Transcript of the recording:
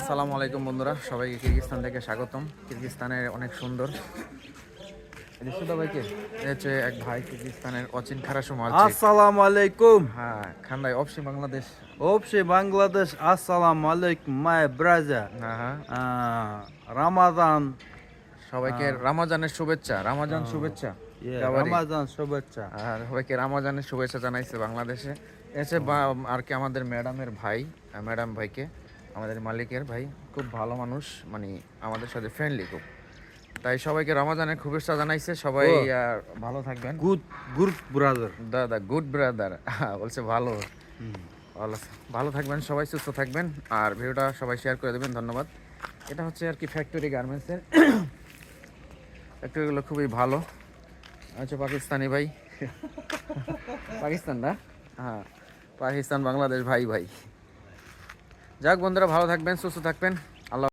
আসসালামু আলাইকুম বন্ধুরা, সবাইকে কিরগিজস্তান থেকে স্বাগতম। কিরগিজস্তানের অনেক সুন্দর ভাইকে হচ্ছে এক ভাই কিরগিজস্তানের অচিন খারাসু মালচে। আসসালামু আলাইকুম। হ্যাঁ, খান্দাই অবশ্যই Bangladesh. Общий Bangladesh, assalamu alaikum, my brother. হ্যাঁ হ্যাঁ, Ramadan, সবাইকে রামাজানের শুভেচ্ছা, রামাজান শুভেচ্ছা। গাওয়ারি। Ramadan শুভেচ্ছা। আর সবাইকে রামাজানের শুভেচ্ছা জানাইছে বাংলাদেশে এসে আর কি আমাদের ম্যাডামের ভাই, ম্যাডাম ভাইকে, আমাদের মালিকের ভাই, খুব ভালো মানুষ, মানে আমাদের সাথে ফ্রেন্ডলি খুব। তাই সবাইকে রমাজানের শুভেচ্ছা জানাইছে। সবাই ভালো থাকবেন। Good brother. দাদা গুড ব্রাদার বলছে ভালো ভালো ভালো থাকবেন সবাই, সুস্থ থাকবেন। আর ভিডিওটা সবাই শেয়ার করে দেবেন, ধন্যবাদ। এটা হচ্ছে আর কি ফ্যাক্টরি গার্মেন্টসের। ফ্যাক্টরিগুলো খুবই ভালো। আচ্ছা, পাকিস্তানি ভাই পাকিস্তান না, হ্যাঁ পাকিস্তান বাংলাদেশ ভাই ভাই। যাক বন্ধুরা, ভালো থাকবেন, সুস্থ থাকবেন।